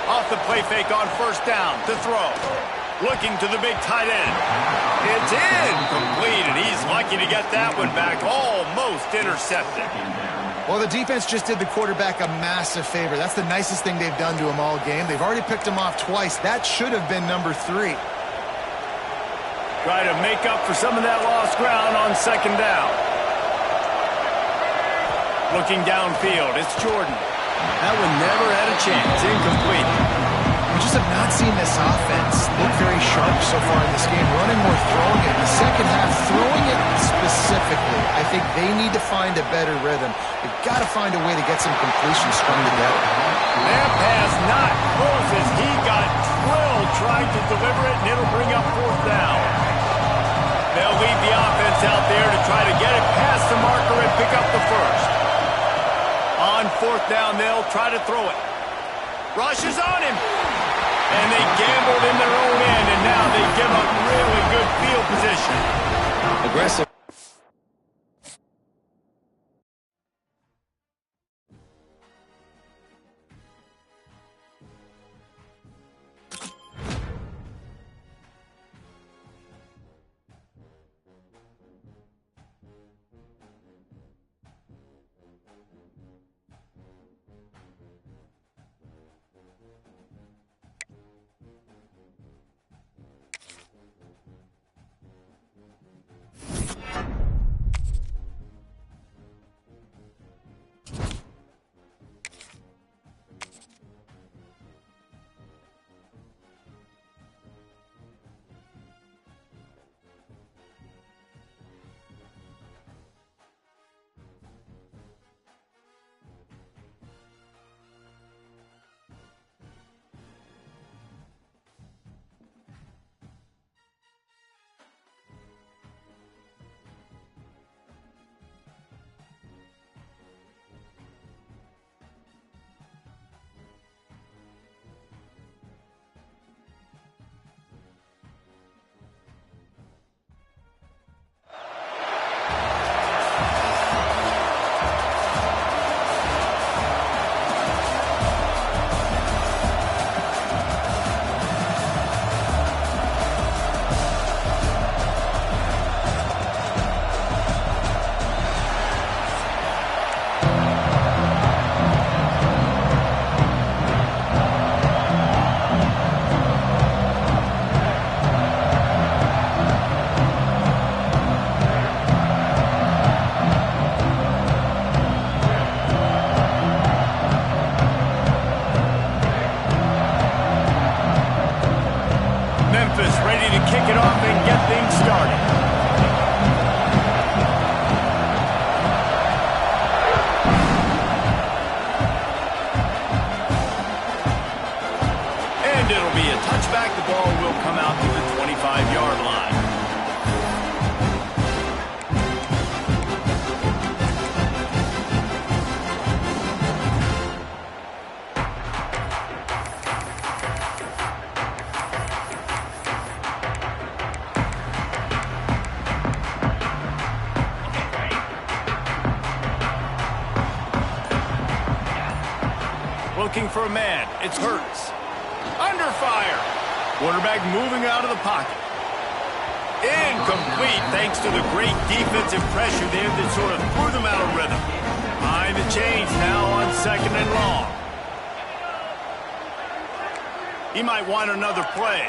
Off the play fake on first down to throw. Looking to the big tight end. It's incomplete, and he's lucky to get that one back. Almost intercepted. Well, the defense just did the quarterback a massive favor. That's the nicest thing they've done to him all game. They've already picked him off twice. That should have been number 3. Try to make up for some of that lost ground on second down. Looking downfield, it's Jordan. That one never had a chance. Incomplete. We just have not seen this offense look very sharp so far in this game. Running more, throwing it. In the second half, throwing it specifically. I think they need to find a better rhythm. They've got to find a way to get some completions strung together. That pass not close as he got drilled trying to deliver it, and it'll bring up fourth down. They'll lead the offense out there to try to get it past the marker and pick up the first. On fourth down, they'll try to throw it. Rush is on him. And they gambled in their own end, and now they give up really good field position. Aggressive. Looking for a man. It's Hurts. Under fire. Quarterback moving out of the pocket. Incomplete thanks to the great defensive pressure there that sort of threw them out of rhythm. Behind the chains now on second and long. He might want another play.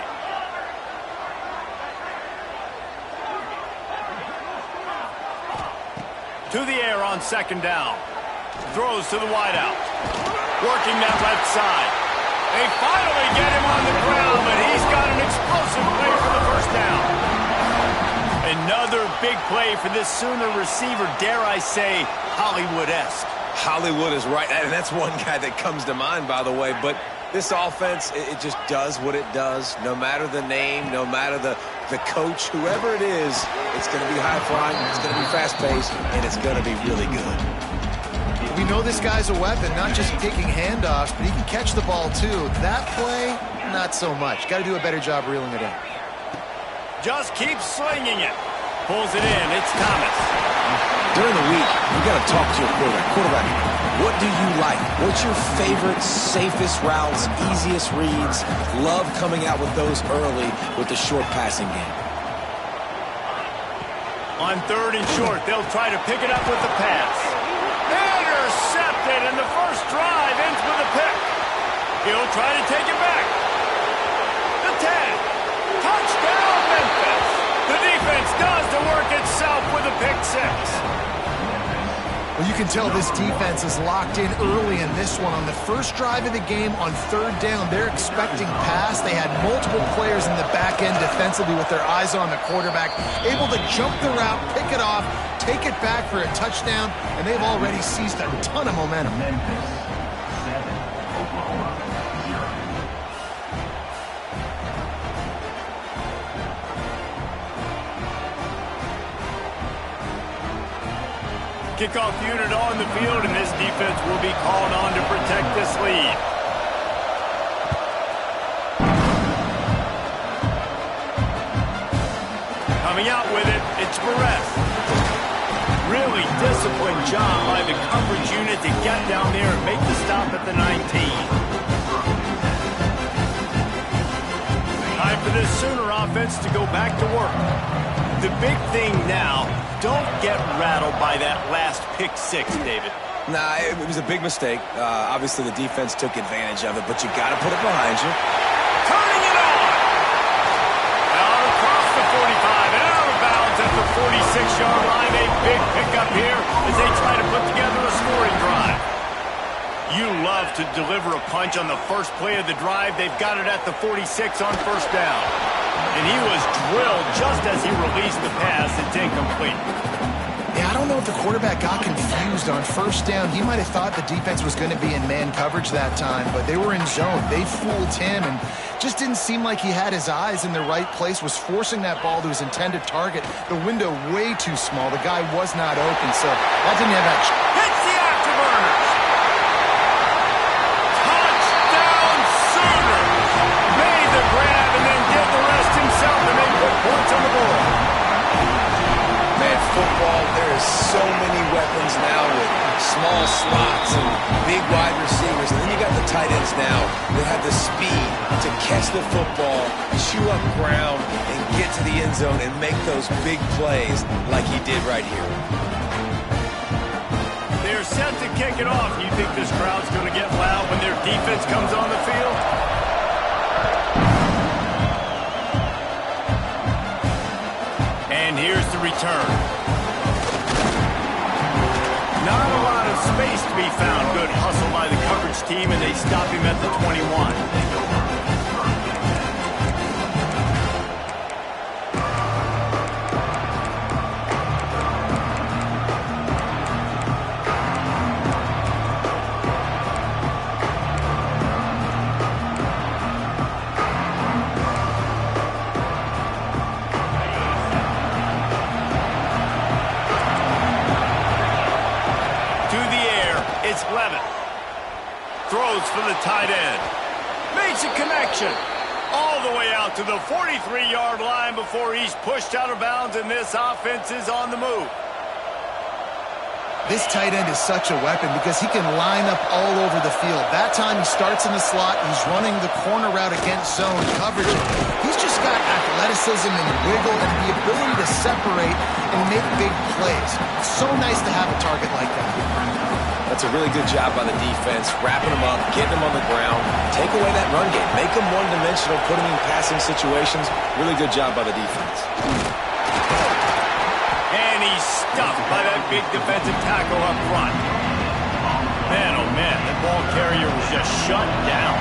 To the air on second down. Throws to the wideout. Working that left side. They finally get him on the ground, but he's got an explosive play for the first down. Another big play for this Sooner receiver, dare I say, Hollywood-esque. Hollywood is right, and that's one guy that comes to mind, by the way. But this offense, it just does what it does. No matter the name, no matter the coach, whoever it is, it's going to be high-flying, it's going to be fast-paced, and it's going to be really good. We know this guy's a weapon, not just taking handoffs, but he can catch the ball too. That play, not so much. Got to do a better job reeling it in. Just keeps slinging it. Pulls it in. It's Thomas. During the week, you got to talk to your quarterback. What do you like? What's your favorite, safest routes, easiest reads? Love coming out with those early with the short passing game. On 3rd and short, they'll try to pick it up with the pass. Intercepted, and the first drive ends with a pick. He'll try to take it back. The 10. Touchdown, Memphis. The defense does the work itself with a pick 6. Well, you can tell this defense is locked in early in this one. On the first drive of the game, on 3rd down, they're expecting pass. They had multiple players in the back end defensively with their eyes on the quarterback, able to jump the route, pick it off, take it back for a touchdown, and they've already seized a ton of momentum. Kickoff unit on the field, and this defense will be called on to protect this lead. Coming out with it, it's Perez. Really disciplined job by the coverage unit to get down there and make the stop at the 19. Time for this Sooner offense to go back to work. The big thing now, don't get rattled by that last pick 6, David. Nah, it was a big mistake. Obviously, the defense took advantage of it, but you got to put it behind you. Turning it on! Out across the 45 and out of bounds at the 46-yard line. A big pickup here as they try to put together a scoring drive. You love to deliver a punch on the first play of the drive. They've got it at the 46 on 1st down. And he was drilled just as he released the pass. It's incomplete. Yeah, I don't know if the quarterback got confused on 1st down. He might have thought the defense was going to be in man coverage that time, but they were in zone. They fooled him and just didn't seem like he had his eyes in the right place, was forcing that ball to his intended target. The window way too small. The guy was not open, so that didn't have that. Hits the afterburners. Touchdown, Sooners. Made the grab and then did the rest himself, and they put points on the board. Man, football, there is so many weapons now with small slots and big wide receivers. And then you got the tight ends now that have the speed to catch the football, chew up ground, and get to the end zone and make those big plays like he did right here. They're set to kick it off. You think this crowd's going to get loud when their defense comes on the field? And here's the return. Not a lot of space to be found. Good hustle by the coverage team, and they stop him at the 21. Throws for the tight end. Makes a connection. All the way out to the 43-yard line before he's pushed out of bounds, and this offense is on the move. This tight end is such a weapon because he can line up all over the field. That time he starts in the slot. He's running the corner route against zone coverage. He's just got athleticism and wiggle and the ability to separate and make big plays. It's so nice to have a target like that. That's a really good job by the defense, wrapping them up, getting them on the ground, take away that run game, make them one-dimensional, put them in passing situations. Really good job by the defense. And he's stuffed by that big defensive tackle up front. Man, oh man, that ball carrier was just shut down.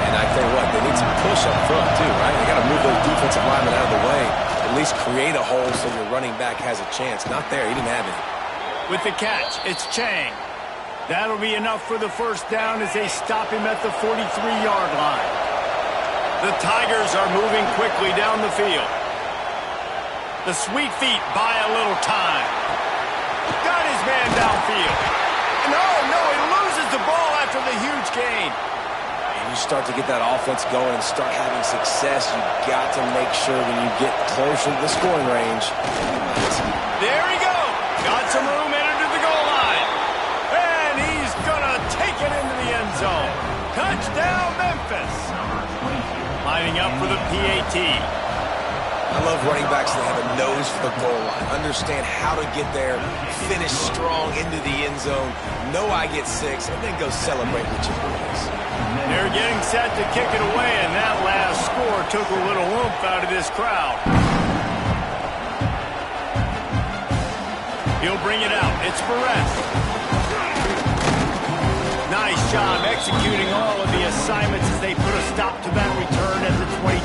And I tell you what, they need some push up front too, right? They got to move those defensive linemen out of the way, at least create a hole so your running back has a chance. Not there, he didn't have it. With the catch, it's Chang. That'll be enough for the first down as they stop him at the 43-yard line. The Tigers are moving quickly down the field. The sweet feet buy a little time. Got his man downfield. No, he loses the ball after the huge gain. And you start to get that offense going and start having success, you've got to make sure when you get closer to the scoring range. There he goes. Got some room, entered to the goal line. And he's going to Touchdown, Memphis. Lining up for the PAT. I love running backs that have a nose for the goal line. Understand how to get there, finish strong into the end zone, know I get 6, and then go celebrate with your boys. They're getting set to kick it away, and that last score took a little oomph out of this crowd. He'll bring it out. It's Perez. Nice job executing all of the assignments as they put a stop to that return at the 22.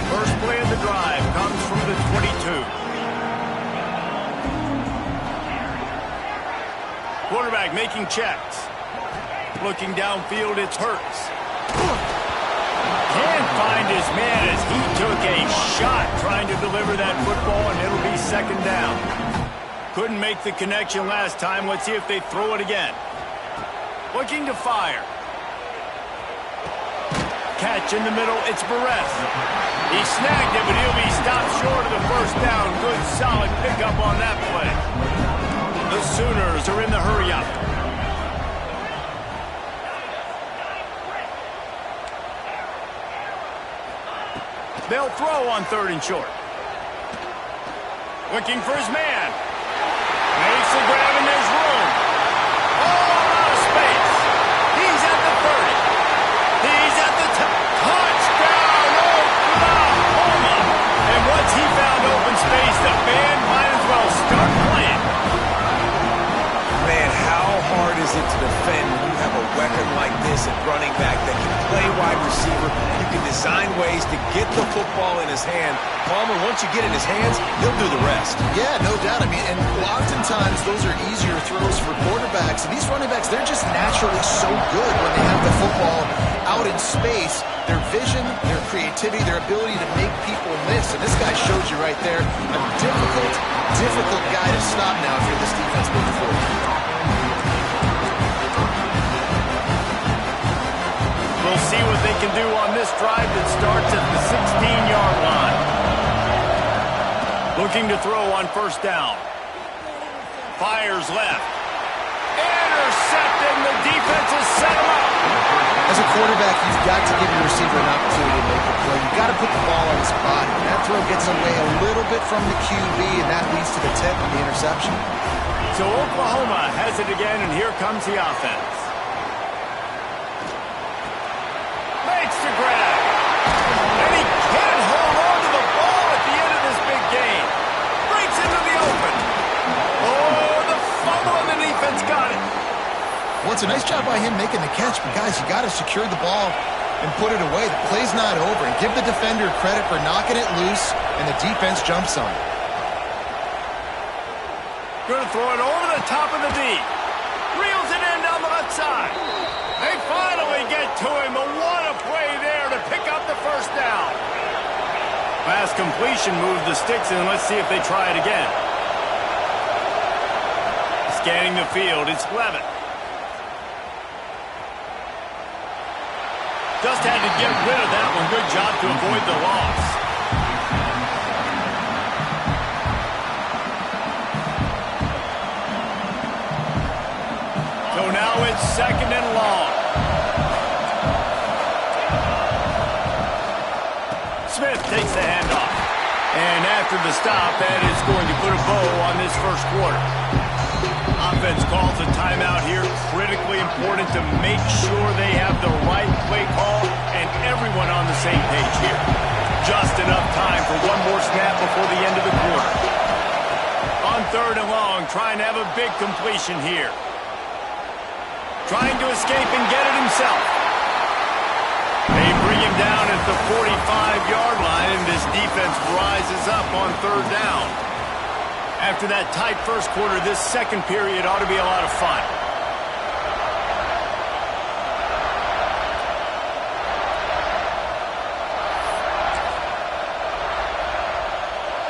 First play of the drive comes from the 22. Quarterback making checks. Looking downfield, it's Hurts. Can't find his man as he took a shot trying to deliver that football, and it'll be second down. Couldn't make the connection last time. Let's see if they throw it again. Looking to fire. Catch in the middle, it's Perez. He snagged it, but he'll be stopped short of the first down. Good, solid pickup on that play. The Sooners are in the hurry-up. They'll throw on 3rd and short. Looking for his man. Makes a grab and there's room. Oh, out of space. He's at the 30. He's at the touchdown, Oklahoma! And once he found open space, the band might as well start playing. Man, how hard is it to defend when you have a weapon like this at running back that can play wide receiver? You can design ways to get the football in his hand. Palmer, once you get it in his hands, he'll do the rest. Yeah, no doubt. I mean, and oftentimes those are easier throws for quarterbacks. And these running backs, they're just naturally so good when they have the football out in space. Their vision, their creativity, their ability to make people miss. And this guy showed you right there a difficult guy to stop now if you're this defense moving forward. We'll see what they can do on this drive that starts at the 16-yard line. Looking to throw on first down. Fires left. Intercepted, and the defense has set him up. As a quarterback, you've got to give your receiver an opportunity to make a play. You've got to put the ball on his body. That throw gets away a little bit from the QB, and that leads to the tip and the interception. So Oklahoma has it again, and here comes the offense. Makes the grab. And he can't hold on to the ball at the end of this big game. Breaks into the open. Oh, the fumble, and the defense got it. Well, it's a nice job by him making the catch, but guys, you got to secure the ball and put it away. The play's not over, and give the defender credit for knocking it loose, and the defense jumps on it. Going to throw it over the top of the D. Reels it in down the left side. They finally get to him, but what a play there to pick up the first down. Pass completion moved the sticks in. Let's see if they try it again. Scanning the field, it's Levitt. Just had to get rid of that one. Good job to avoid the loss. So now it's 2nd and long. Smith takes the handoff. And after the stop, that is going to put a bow on this first quarter. Offense calls a timeout here. Critically important to make sure they have the right play call and everyone on the same page here. Just enough time for one more snap before the end of the quarter. On 3rd and long, trying to have a big completion here. Trying to escape and get it himself. They bring him down at the 45-yard line, and this defense rises up on 3rd down. After that tight first quarter, this second period ought to be a lot of fun.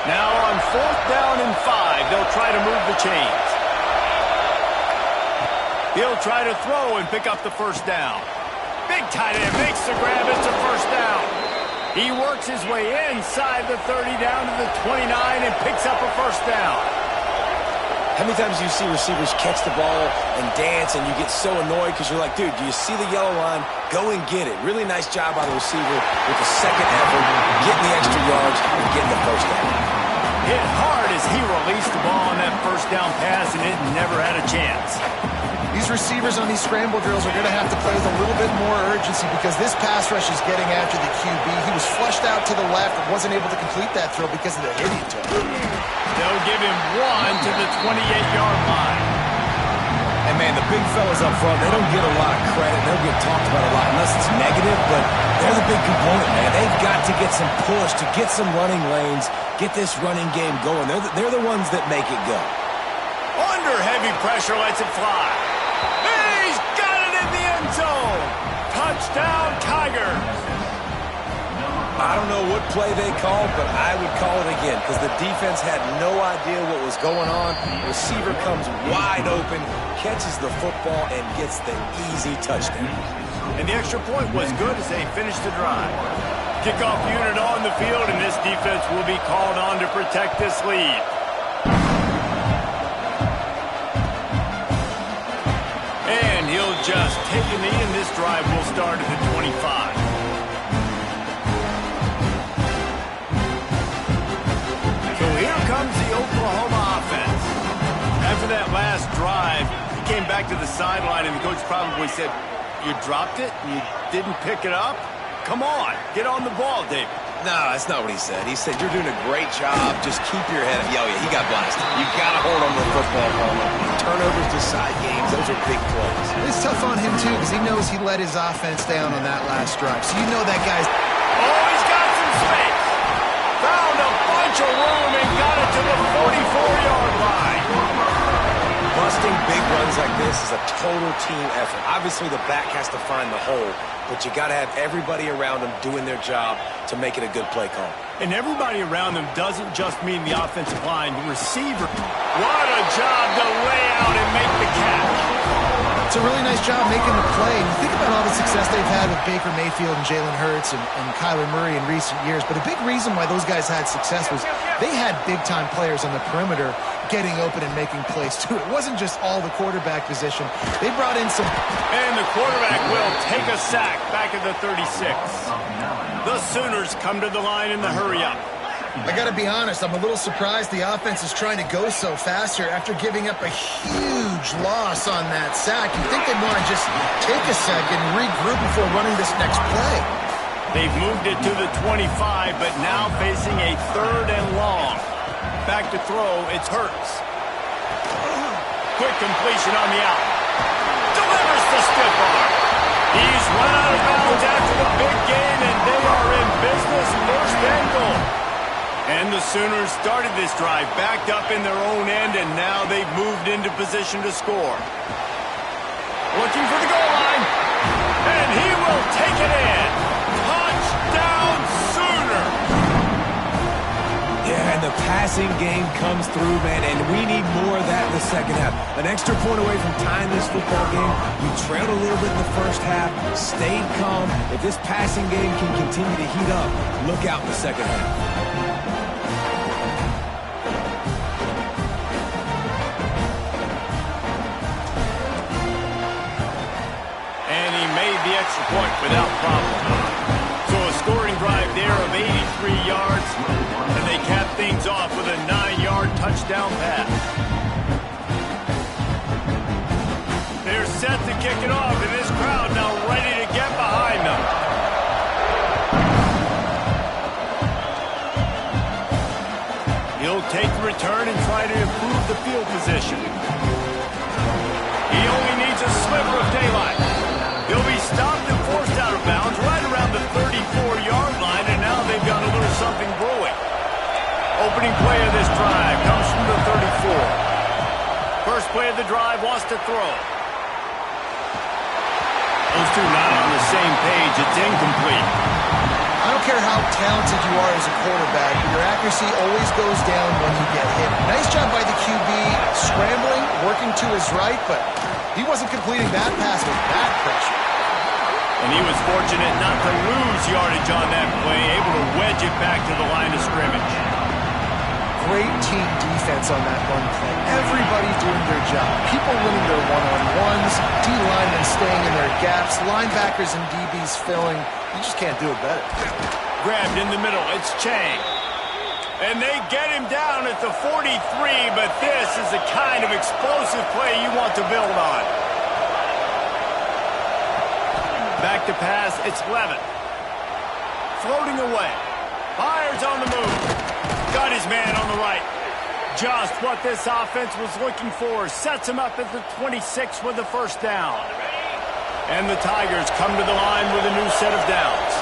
Now on 4th down and 5, they'll try to move the chains. He'll try to throw and pick up the first down. Big tight end makes the grab. It's a first down. He works his way inside the 30 down to the 29 and picks up a first down. How many times do you see receivers catch the ball and dance and you get so annoyed because you're like, dude, do you see the yellow line? Go and get it. Really nice job by the receiver with the second effort, getting the extra yards and getting the first down. Hit hard as he released the ball on that first down pass, and it never had a chance. These receivers on these scramble drills are going to have to play with a little bit more urgency because this pass rush is getting after the QB. He was flushed out to the left and wasn't able to complete that throw because of the hit he took. They'll give him 1 to the 28-yard line. And, man, the big fellas up front, they don't get a lot of credit. They don't get talked about a lot unless it's negative, but they're the big component, man. They've got to get some push, to get some running lanes, get this running game going. They're the ones that make it go. Under heavy pressure, lets it fly. He's got it in the end zone. Touchdown, Tigers. I don't know what play they called, but I would call it again because the defense had no idea what was going on. The receiver comes wide open, catches the football, and gets the easy touchdown. And the extra point was good as they finished the drive. Kickoff unit on the field, and this defense will be called on to protect this lead. And he'll just take a knee, and this drive will start at the 25. So here comes the Oklahoma offense. After that last drive, he came back to the sideline, and the coach probably said, "You dropped it? You didn't pick it up? Come on, get on the ball, David." No, that's not what he said. He said, "You're doing a great job. Just keep your head up." Oh, yeah, he got blasted. You got to hold on to the football, Palmer. Turnovers decide games. Those are big plays. It's tough on him, too, because he knows he let his offense down on that last drive. So you know that guy's... Oh, he's got some space. Found a bunch of room and got it to the 44-yard line. Busting big runs like this is a total team effort. Obviously, the back has to find the hole, but you got to have everybody around them doing their job to make it a good play call. And everybody around them doesn't just mean the offensive line, the receiver. What a job to lay out and make the catch. It's a really nice job making the play. And you think about all the success they've had with Baker Mayfield and Jalen Hurts and Kyler Murray in recent years. But a big reason why those guys had success was they had big-time players on the perimeter getting open and making plays, too. It wasn't just all the quarterback position. They brought in some... And the quarterback will take a sack back at the 36. The Sooners come to the line in the hurry-up. I got to be honest, I'm a little surprised the offense is trying to go so fast here after giving up a huge loss on that sack. You'd think they'd want to just take a second and regroup before running this next play. They've moved it to the 25, but now facing a 3rd and long. Back to throw, it's Hurts. Quick completion on the out. Delivers the stiff arm. He's run out of bounds after the big gain, and they are in business. 1st and goal. And the Sooners started this drive backed up in their own end, and now they've moved into position to score. Looking for the goal line, and he will take it in. Touchdown, Sooner! Yeah, and the passing game comes through, man, and we need more of that in the second half. An extra point away from tying this football game. You trailed a little bit in the first half, stayed calm. If this passing game can continue to heat up, look out in the second half. The extra point without problem. So a scoring drive there of 83 yards, and they cap things off with a 9-yard touchdown pass. They're set to kick it off, and this crowd now ready to get behind them. He'll take the return and try to improve the field position. He only needs a sliver of daylight. He'll be stopped and forced out of bounds right around the 34-yard line, and now they've got a little something brewing. Opening play of this drive comes from the 34. First play of the drive wants to throw. Those two not on the same page. It's incomplete. I don't care how talented you are as a quarterback, but your accuracy always goes down when you get hit. Nice job by the QB, scrambling, working to his right, but he wasn't completing that pass with that pressure. And he was fortunate not to lose yardage on that play, able to wedge it back to the line of scrimmage. great team defense on that run play. Everybody doing their job. People winning their one-on-ones, D-linemen staying in their gaps, linebackers and DBs filling. You just can't do it better. Grabbed in the middle. It's Chang. And they get him down at the 43, but this is the kind of explosive play you want to build on. Back to pass, it's Levin. Floating away. Fires on the move. Got his man on the right. Just what this offense was looking for. Sets him up at the 26 with the first down. And the Tigers come to the line with a new set of downs.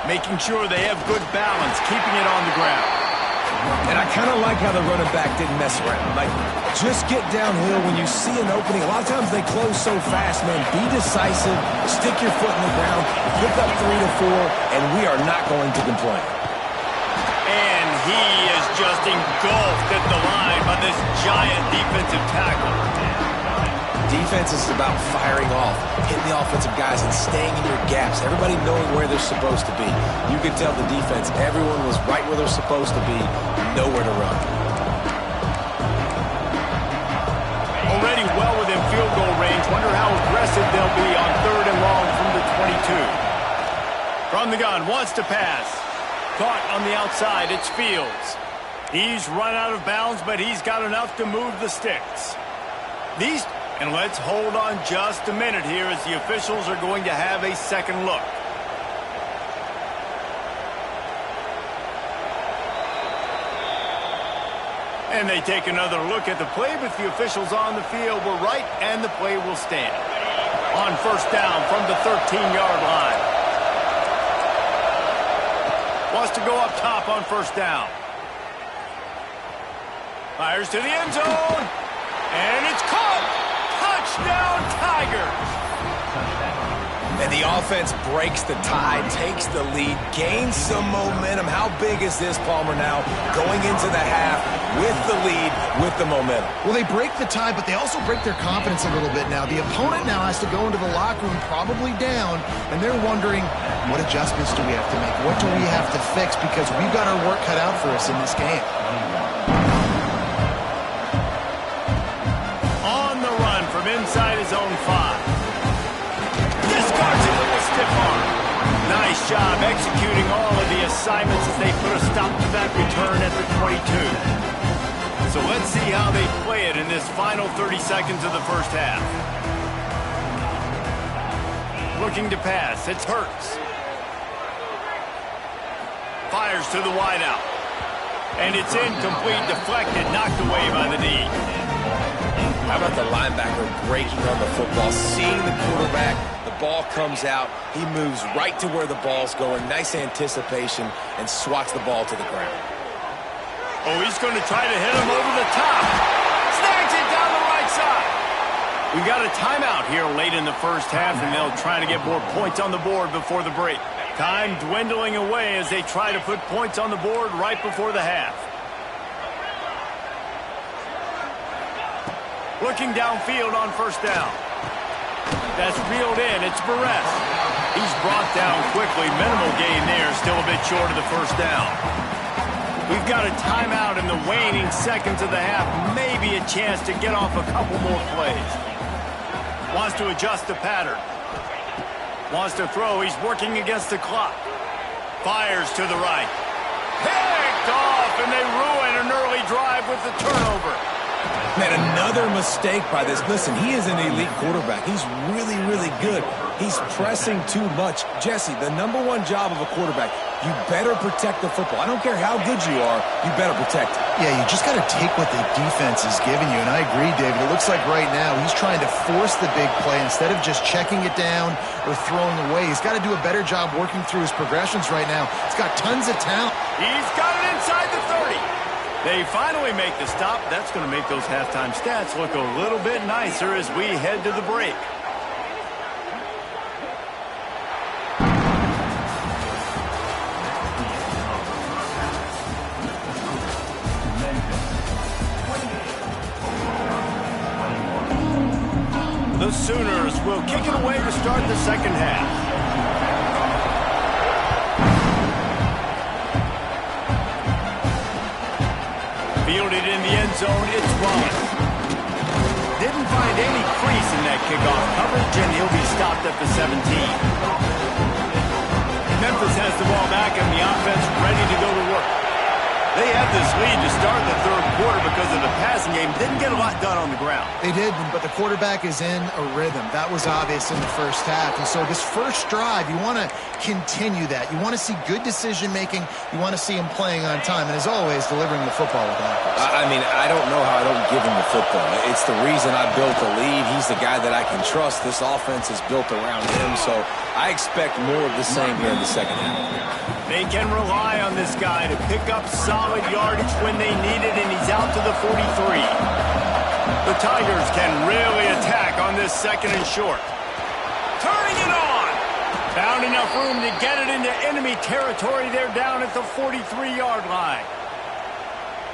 Making sure they have good balance, keeping it on the ground. And I kind of like how the running back didn't mess around. Like, just get downhill when you see an opening. A lot of times they close so fast, man. Be decisive, stick your foot in the ground, pick up 3 to 4, and we are not going to complain. And he is just engulfed at the line by this giant defensive tackle. Defense is about firing off, hitting the offensive guys, and staying in your gaps. Everybody knowing where they're supposed to be. You could tell the defense, everyone was right where they're supposed to be, nowhere to run. Already well within field goal range. Wonder how aggressive they'll be on 3rd and long from the 22. From the gun, wants to pass. Caught on the outside, it's Fields. He's run out of bounds, but he's got enough to move the sticks. And let's hold on just a minute here as the officials are going to have a second look. And they take another look at the play, but the officials on the field were right, and the play will stand. On first down from the 13-yard line. Wants to go up top on first down. Fires to the end zone. And it's caught. Touchdown, Tigers! And the offense breaks the tie, takes the lead, gains some momentum. How big is this, Palmer, now? Going into the half with the lead, with the momentum. Well, they break the tie, but they also break their confidence a little bit now. The opponent now has to go into the locker room probably down, and they're wondering, what adjustments do we have to make? What do we have to fix? Because we've got our work cut out for us in this game. Inside his own 5. Discards it with a stiff arm. Nice job executing all of the assignments as they put a stop to that return at the 22. So let's see how they play it in this final 30 seconds of the first half. Looking to pass, it's Hurts. Fires to the wideout. And it's incomplete, deflected, knocked away by the knee. How about the linebacker breaking on the football, seeing the quarterback, the ball comes out, he moves right to where the ball's going, nice anticipation, and swats the ball to the ground. Oh, he's going to try to hit him over the top. Snags it down the right side. We've got a timeout here late in the first half, and they'll try to get more points on the board before the break. Time dwindling away as they try to put points on the board right before the half. Looking downfield on first down. That's reeled in. It's Barrett. He's brought down quickly. Minimal gain there. Still a bit short of the first down. We've got a timeout in the waning seconds of the half. Maybe a chance to get off a couple more plays. Wants to adjust the pattern. Wants to throw. He's working against the clock. Fires to the right. Picked off, and they ruin an early drive with the turnover. Man, another mistake by this. Listen, he is an elite quarterback. He's really, really good. He's pressing too much. Jesse, the #1 job of a quarterback, you better protect the football. I don't care how good you are, you better protect it. Yeah, you just got to take what the defense is giving you, and I agree, David. It looks like right now he's trying to force the big play instead of just checking it down or throwing away. He's got to do a better job working through his progressions right now. He's got tons of talent. He's got it inside the 30. They finally make the stop. That's going to make those halftime stats look a little bit nicer as we head to the break. The Sooners will kick it away to start the second half. Fielded in the end zone, it's Wallace. Didn't find any crease in that kickoff coverage, and he'll be stopped at the 17. Memphis has the ball back, and the offense ready to go to work. They had this lead to start the third quarter because of the passing game. Didn't get a lot done on the ground. They did, but the quarterback is in a rhythm. That was obvious in the first half. And so this first drive, you want to continue that. You want to see good decision-making. You want to see him playing on time. And as always, delivering the football with accuracy. I mean, I don't know how I don't give him the football. It's the reason I built the lead. He's the guy that I can trust. This offense is built around him. So I expect more of the same here in the second half. They can rely on this guy to pick up solid yardage when they need it, and he's out to the 43. The Tigers can really attack on this second and short. Turning it on! Found enough room to get it into enemy territory. They're down at the 43-yard line.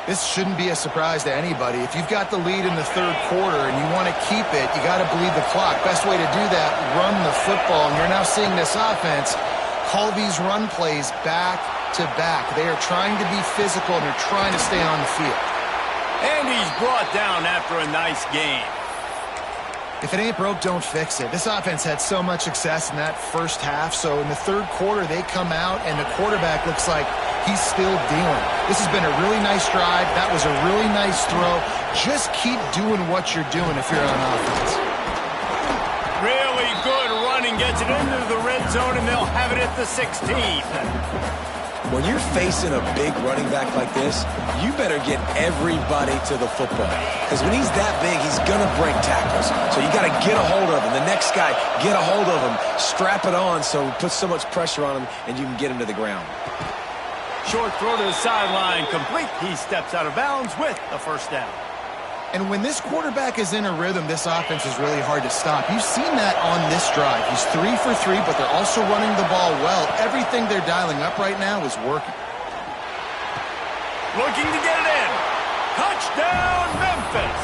This shouldn't be a surprise to anybody. If you've got the lead in the third quarter and you want to keep it, you got to bleed the clock. Best way to do that, run the football. And you're now seeing this offense call these run plays back to back. They are trying to be physical, and they're trying to stay on the field. And he's brought down after a nice game. If it ain't broke, don't fix it. This offense had so much success in that first half, so in the third quarter, they come out, and the quarterback looks like he's still dealing. This has been a really nice drive. That was a really nice throw. Just keep doing what you're doing if you're on offense. Really good running, gets it into the red zone, and they'll have it at the 16. When you're facing a big running back like this, you better get everybody to the football. Because when he's that big, he's going to break tackles. So you got to get a hold of him. The next guy, get a hold of him. Strap it on so it puts so much pressure on him, and you can get him to the ground. Short throw to the sideline, complete. He steps out of bounds with the first down. And when this quarterback is in a rhythm, this offense is really hard to stop. You've seen that on this drive. He's 3 for 3, but they're also running the ball well. Everything they're dialing up right now is working. Looking to get it in. Touchdown, Memphis.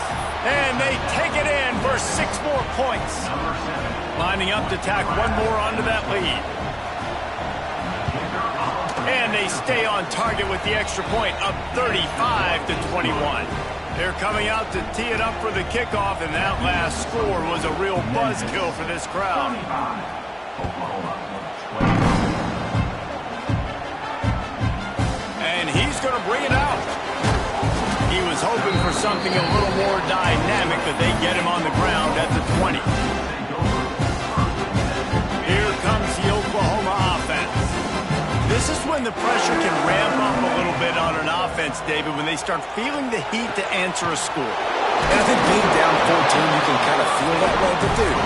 And they take it in for 6 more points. Lining up to tack one more onto that lead. And they stay on target with the extra point, up 35-21. They're coming out to tee it up for the kickoff, and that last score was a real buzzkill for this crowd. And he's going to bring it out. He was hoping for something a little more dynamic, but they get him on the ground at the 20. Here comes the Oklahoma offense. This is when the pressure can ramp up a little bit on an offense, David, when they start feeling the heat to answer a score. And I think being down 14, you can kind of feel that way. But, dude,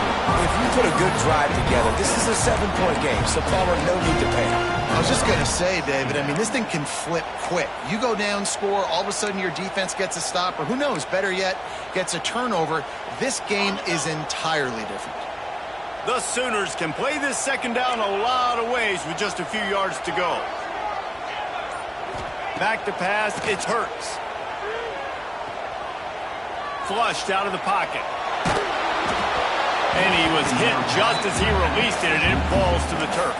if you put a good drive together, this is a 7-point game, so Palmer, no need to panic. I was just going to say, David, I mean, this thing can flip quick. You go down, score, all of a sudden your defense gets a stop, or who knows, better yet, gets a turnover. This game is entirely different. The Sooners can play this second down a lot of ways with just a few yards to go. Back to pass, it's Hurts. Flushed out of the pocket. And he was hit just as he released it, and it falls to the turf.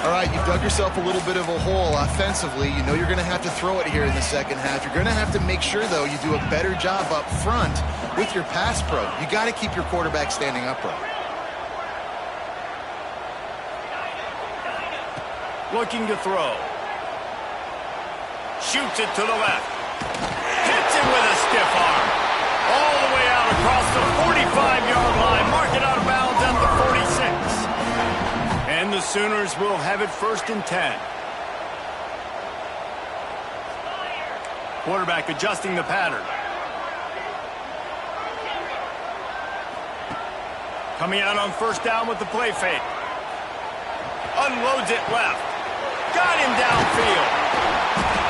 All right, you dug yourself a little bit of a hole offensively. You know you're going to have to throw it here in the second half. You're going to have to make sure, though, you do a better job up front with your pass pro. You got to keep your quarterback standing upright. Looking to throw. Shoots it to the left. Hits it with a stiff arm. All the way out across the 45-yard line. Mark it out of bounds at the 46. And the Sooners will have it 1st and 10. Quarterback adjusting the pattern. Coming out on 1st down with the play fake. Unloads it left. Got him downfield.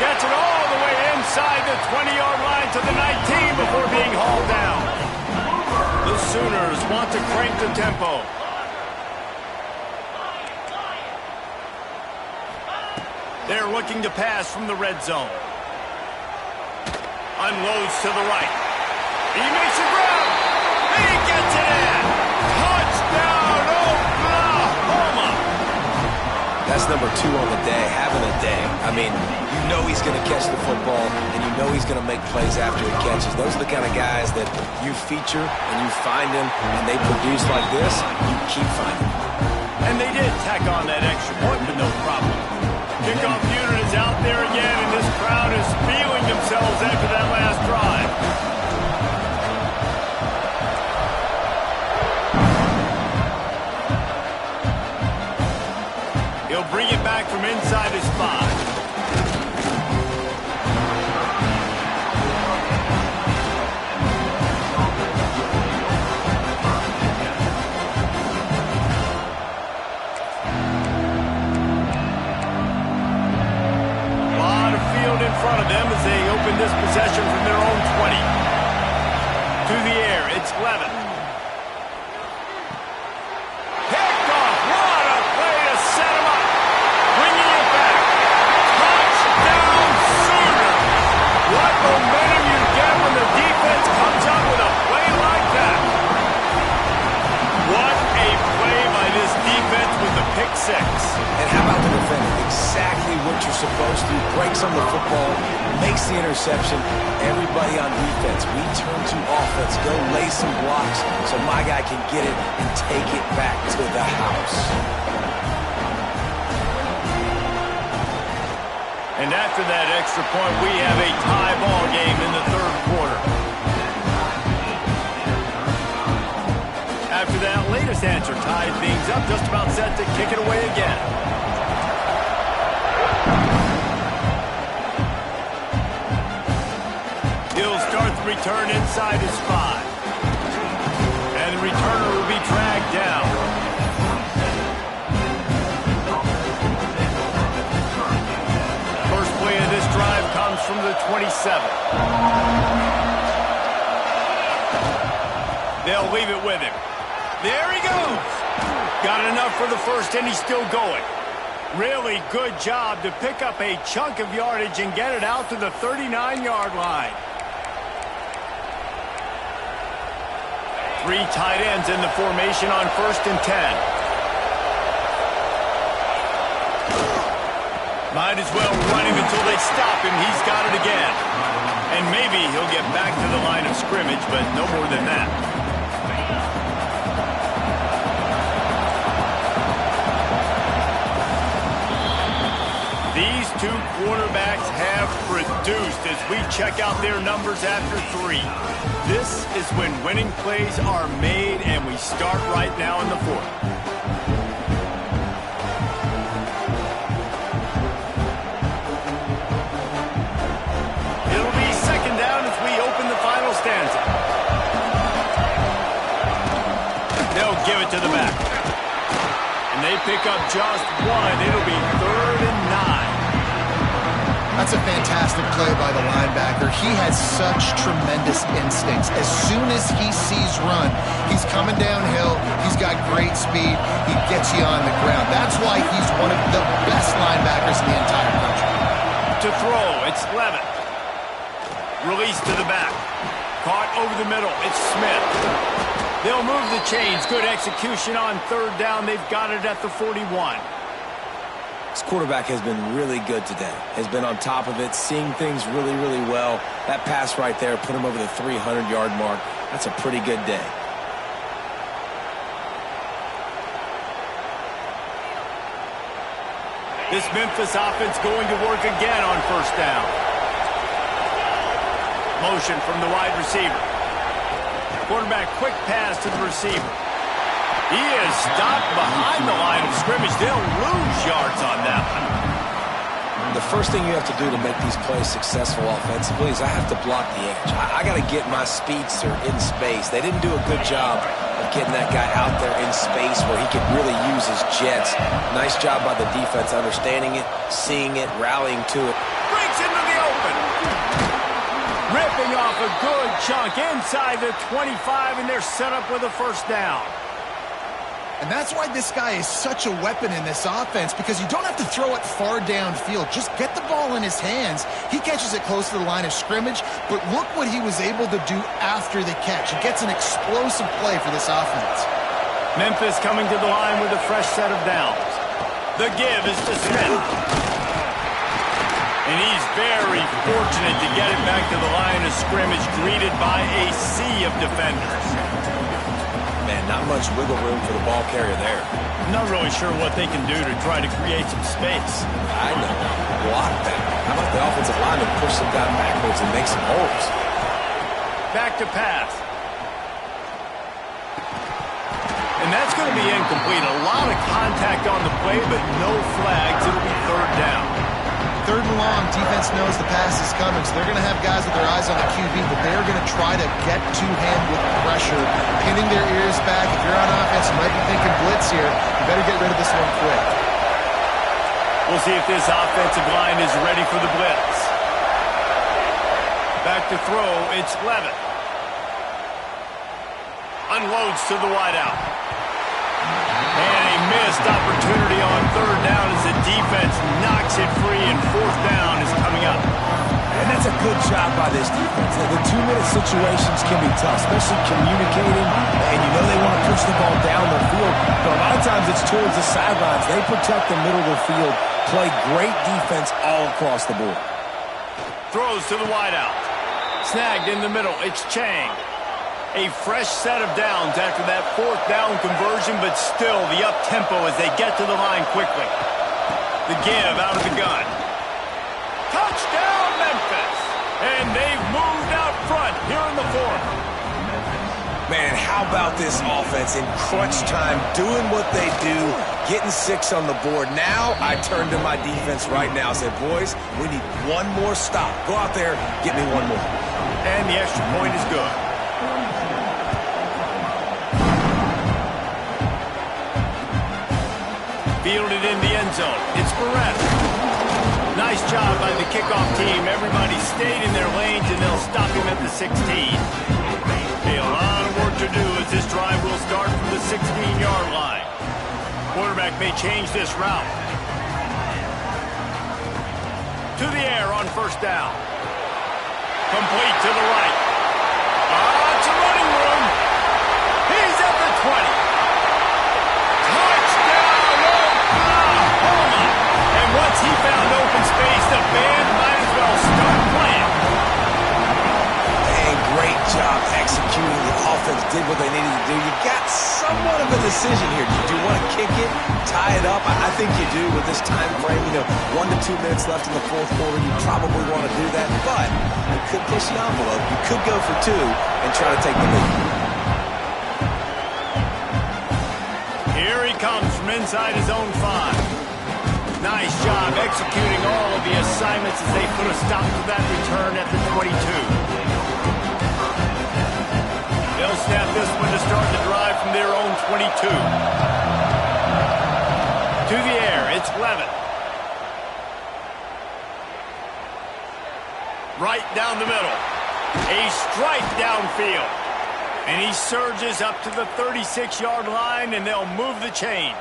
Gets it all the way inside the 20-yard line to the 19 before being hauled down. The Sooners want to crank the tempo. They're looking to pass from the red zone. Unloads to the right. He makes a grab. He gets it in. Touchdown, Oklahoma. That's number 2 on the day, having a day. I mean, you know he's going to catch the football, and you know he's going to make plays after he catches. Those are the kind of guys that you feature and you find them, and they produce like this, you keep finding them. And they did tack on that extra point with no problem. Kickoff unit is out there again, and this crowd is feeling themselves after that last drive. He'll bring it back from inside his 5. In front of them as they open this possession from their own 20. To the air, it's Levin. Picked off. What a play to set him up. Bringing it back. Touchdown Sooner. What momentum you get when the defense comes up with a play like that. What a play by this defense with the pick 6. And how about the defender? Exactly what you're supposed to. Breaks on the football, makes the interception. Everybody on defense, we turn to offense. Go lay some blocks so my guy can get it and take it back to the house. And after that extra point, we have a tie ball game in the 3rd quarter. After that latest answer tied things up, just about set to kick it away again. He'll start the return inside his 5. And the returner will be dragged down. First play of this drive comes from the 27. They'll leave it with him. There he goes. Got enough for the first, and he's still going. Really good job to pick up a chunk of yardage and get it out to the 39-yard line. 3 tight ends in the formation on 1st and 10. Might as well run him until they stop him. He's got it again. And maybe he'll get back to the line of scrimmage, but no more than that. These 2 quarterbacks have produced as we check out their numbers after 3. This is when winning plays are made, and we start right now in the 4th. It'll be 2nd down as we open the final stanza. They'll give it to the back. And they pick up just 1. It'll be 3rd and 9. That's a fantastic play by the linebacker. He has such tremendous instincts. As soon as he sees run, he's coming downhill. He's got great speed. He gets you on the ground. That's why he's one of the best linebackers in the entire country. To throw, it's Levin. Release to the back. Caught over the middle. It's Smith. They'll move the chains. Good execution on 3rd down. They've got it at the 41. This quarterback has been really good today. Has been on top of it, seeing things really, really well. That pass right there put him over the 300-yard mark. That's a pretty good day. This Memphis offense going to work again on 1st down. Motion from the wide receiver. Quarterback quick pass to the receiver. He is stopped behind the line of scrimmage. They'll lose yards on that one. The first thing you have to do to make these plays successful offensively is I have to block the edge. I got to get my speedster in space. They didn't do a good job of getting that guy out there in space where he could really use his jets. Nice job by the defense understanding it, seeing it, rallying to it. Breaks into the open. Ripping off a good chunk inside the 25, and they're set up with a 1st down. And that's why this guy is such a weapon in this offense, because you don't have to throw it far downfield. Just get the ball in his hands. He catches it close to the line of scrimmage, but look what he was able to do after the catch. He gets an explosive play for this offense. Memphis coming to the line with a fresh set of downs. The give is to Smith. And he's very fortunate to get it back to the line of scrimmage, greeted by a sea of defenders. Man, not much wiggle room for the ball carrier there. I'm not really sure what they can do to try to create some space. I know. Block that. How about the offensive lineman push some guy backwards and make some holes? Back to pass. And that's going to be incomplete. A lot of contact on the play, but no flags. It'll be third down. Third and long, defense knows the pass is coming, so they're going to have guys with their eyes on the QB, but they're going to try to get to him with pressure, pinning their ears back. If you're on offense, you might be thinking blitz here. You better get rid of this one quick. We'll see if this offensive line is ready for the blitz. Back to throw, it's Levitt. Unloads to the wideout. And a missed opportunity on third down as the defense knocks it free, and fourth down is coming up. And that's a good job by this defense. The 2-minute situations can be tough, especially communicating, and you know they want to push the ball down the field, but a lot of times it's towards the sidelines. They protect the middle of the field, play great defense all across the board. Throws to the wideout. Snagged in the middle, it's Chang. A fresh set of downs after that fourth down conversion, but still the up-tempo as they get to the line quickly. The give out of the gun. Touchdown, Memphis! And they've moved out front here in the fourth. Man, how about this offense in crunch time, doing what they do, getting 6 on the board. Now I turn to my defense right now and say, boys, we need one more stop. Go out there, get me one more. And the extra point is good. Fielded in the end zone. It's Beretta. Nice job by the kickoff team. Everybody stayed in their lanes, and they'll stop him at the 16. Okay, a lot of work to do as this drive will start from the 16-yard line. Quarterback may change this route. To the air on first down. Complete to the right. It's a running room. He's at the 20. Once he found open space, the band might as well start playing. And great job executing. The offense did what they needed to do. You got somewhat of a decision here. Do you want to kick it, tie it up? I think you do with this time frame. 1 to 2 minutes left in the fourth quarter. You probably want to do that, but you could push the envelope. You could go for 2 and try to take the lead. Here he comes from inside his own 5. Nice job executing all of the assignments as they put a stop to that return at the 22. They'll snap this one to start the drive from their own 22. To the air, it's Levitt. Right down the middle. A strike downfield. And he surges up to the 36-yard line, and they'll move the chains.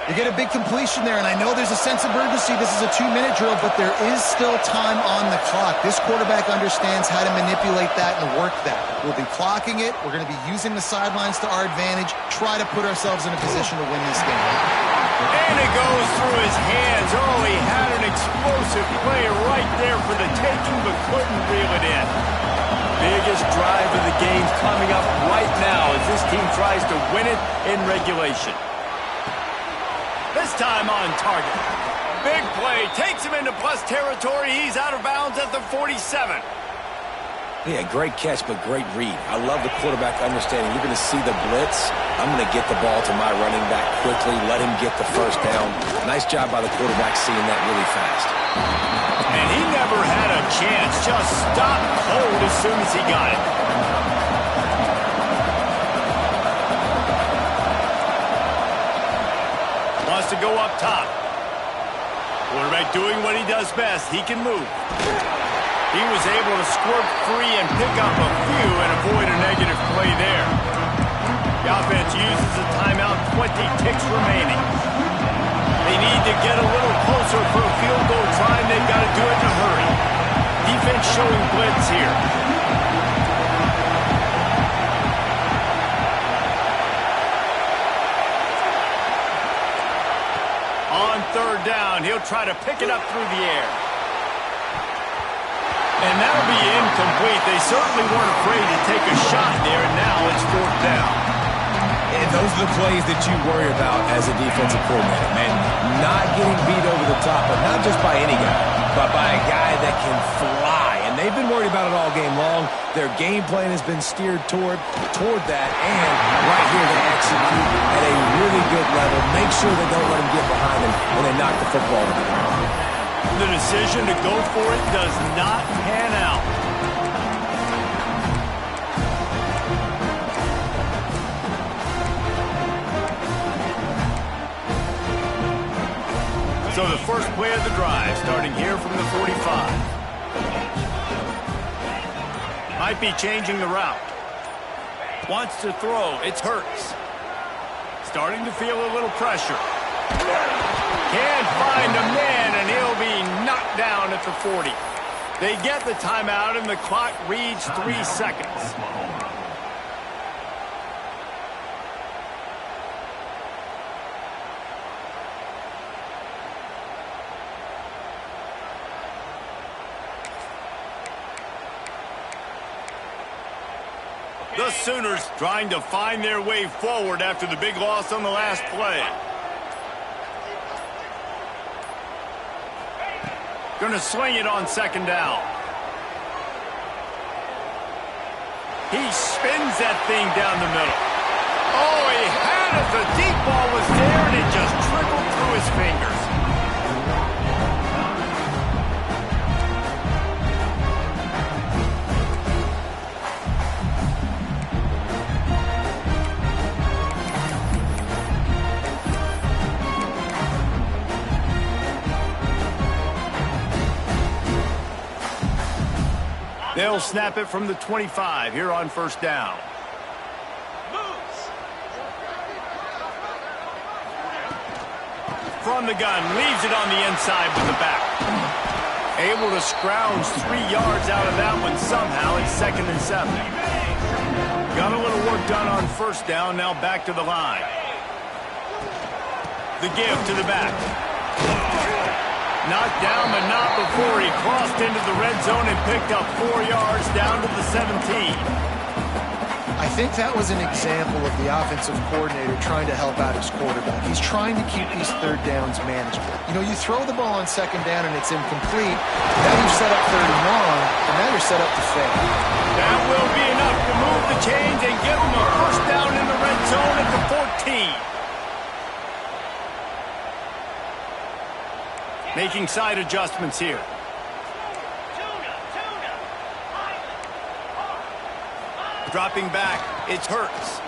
They get a big completion there, and I know there's a sense of urgency. This is a 2-minute drill, but there is still time on the clock. This quarterback understands how to manipulate that and work that. We'll be clocking it. We're going to be using the sidelines to our advantage. Try to put ourselves in a position to win this game. And it goes through his hands. Oh, he had an explosive play right there for the taking, but couldn't reel it in. Biggest drive of the game coming up right now as this team tries to win it in regulation. This time on target. Big play. Takes him into plus territory. He's out of bounds at the 47. Yeah, great catch, but great read. I love the quarterback understanding. You're going to see the blitz. I'm going to get the ball to my running back quickly, let him get the first down. Nice job by the quarterback seeing that really fast. And he never had a chance. Just stopped cold as soon as he got it. Wants to go up top. Quarterback doing what he does best. He can move. He was able to squirt free and pick up a few and avoid a negative play there. The offense uses a timeout, 20 ticks remaining. They need to get a little closer for a field goal try, and they've got to do it in a hurry. Defense showing blitz here. third down. He'll try to pick it up through the air. And that'll be incomplete. They certainly weren't afraid to take a shot there, and now it's fourth down. And those are the plays that you worry about as a defensive coordinator, man. Not getting beat over the top, but not just by any guy, but by a guy that can fly. And they've been worried about it all game long. Their game plan has been steered toward that, and right here they execute at a really good level. Make sure they don't let them get behind them when they knock the football to the ground. The decision to go for it does not pan out. So the first play of the drive, starting here from the 45. Might be changing the route. Wants to throw. It's Hurts. Starting to feel a little pressure. Can't find a man, and he'll be knocked down at the 40. They get the timeout, and the clock reads 3 seconds. The Sooners trying to find their way forward after the big loss on the last play. Going to sling it on second down. He spins that thing down the middle. Oh, he had it. The deep ball was there, and it just trickled through his fingers. They'll snap it from the 25 here on first down. From the gun, leaves it on the inside with the back. Able to scrounge 3 yards out of that one somehow. It's 2nd and 7. Got a little work done on first down, now back to the line. The give to the back. Knocked down, but not before he crossed into the red zone and picked up 4 yards down to the 17. I think that was an example of the offensive coordinator trying to help out his quarterback. He's trying to keep these third downs manageable. You know, you throw the ball on second down and it's incomplete. Now you've set up third and long, and now you're set up to fail. That will be enough to move the chains and give him a first down in the red zone at the 14. Making side adjustments here. Dropping back, it's Hurts.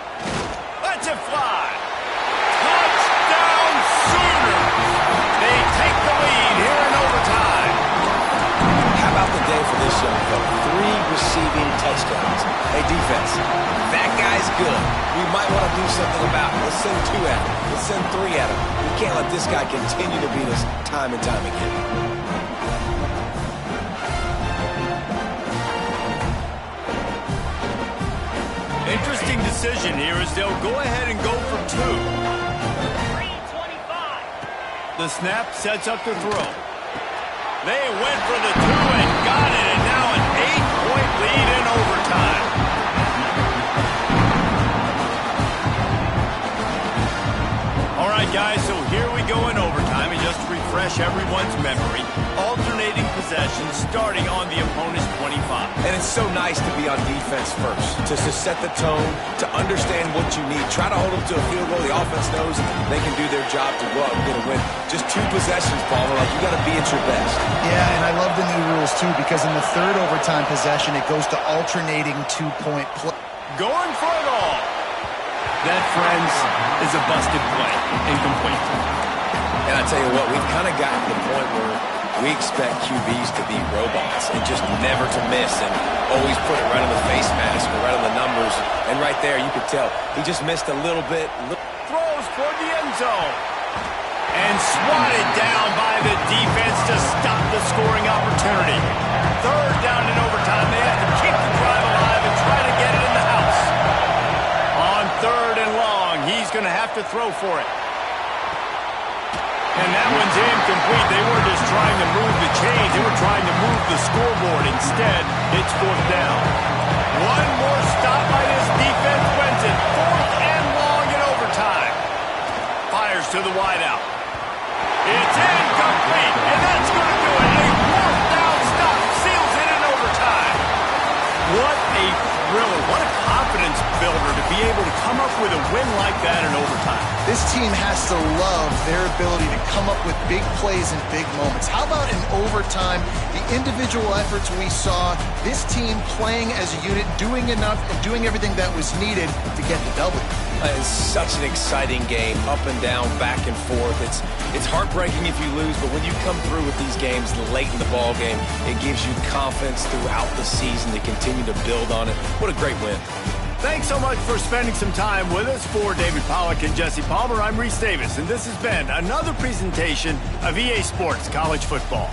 Lets it fly. Touchdown Sooners! They take the lead here in overtime. How about the day for this young fella? 3 receiving touchdowns. Hey, defense, that guy's good. We might want to do something about it. Let's send 2 at him. Let's send 3 at him. We can't let this guy continue to beat us time and time again. Interesting decision here as they'll go ahead and go for 2. The snap sets up the throw. They went for the 2 and got it, and now an 8-point lead in overtime. All right, guys, so here we go in overtime, and just to refresh everyone's memory, alternating possessions starting on the opponent's 25. And it's so nice to be on defense first, to set the tone, to understand what you need. Try to hold them to a field goal. The offense knows they can do their job to go out and get a win. Just 2 possessions, Paul. Like, you got to be at your best. Yeah, and I love the new rules, too, because in the third overtime possession, it goes to alternating 2-point play. Going for it all. That, friends, is a busted play. Incomplete. And I tell you what, we've kind of gotten to the point where we expect QBs to be robots and just never to miss and always put it right on the face mask or right on the numbers. And right there, you could tell he just missed a little bit. Throws toward the end zone. And swatted down by the defense to stop the scoring opportunity. Third down in overtime. They have to keep the drive alive and try to get it in the house. On 3rd and long, he's going to have to throw for it. And that one's incomplete. They weren't just trying to move the chains. They were trying to move the scoreboard. Instead, it's fourth down. One more stop by this defense wins it. Fourth and long in overtime. Fires to the wideout. It's incomplete, and that's going to do it. A fourth down stop seals it in overtime. What a thriller. What a confidence builder to be able to come up with a win like that in overtime. This team has to love their ability to come up with big plays and big moments. How about in overtime, the individual efforts we saw, this team playing as a unit, doing enough and doing everything that was needed to get the W. It's such an exciting game, up and down, back and forth. It's heartbreaking if you lose, but when you come through with these games late in the ball game, it gives you confidence throughout the season to continue to build on it. What a great win. Thanks so much for spending some time with us. For David Pollack and Jesse Palmer, I'm Reese Davis, and this has been another presentation of EA Sports College Football.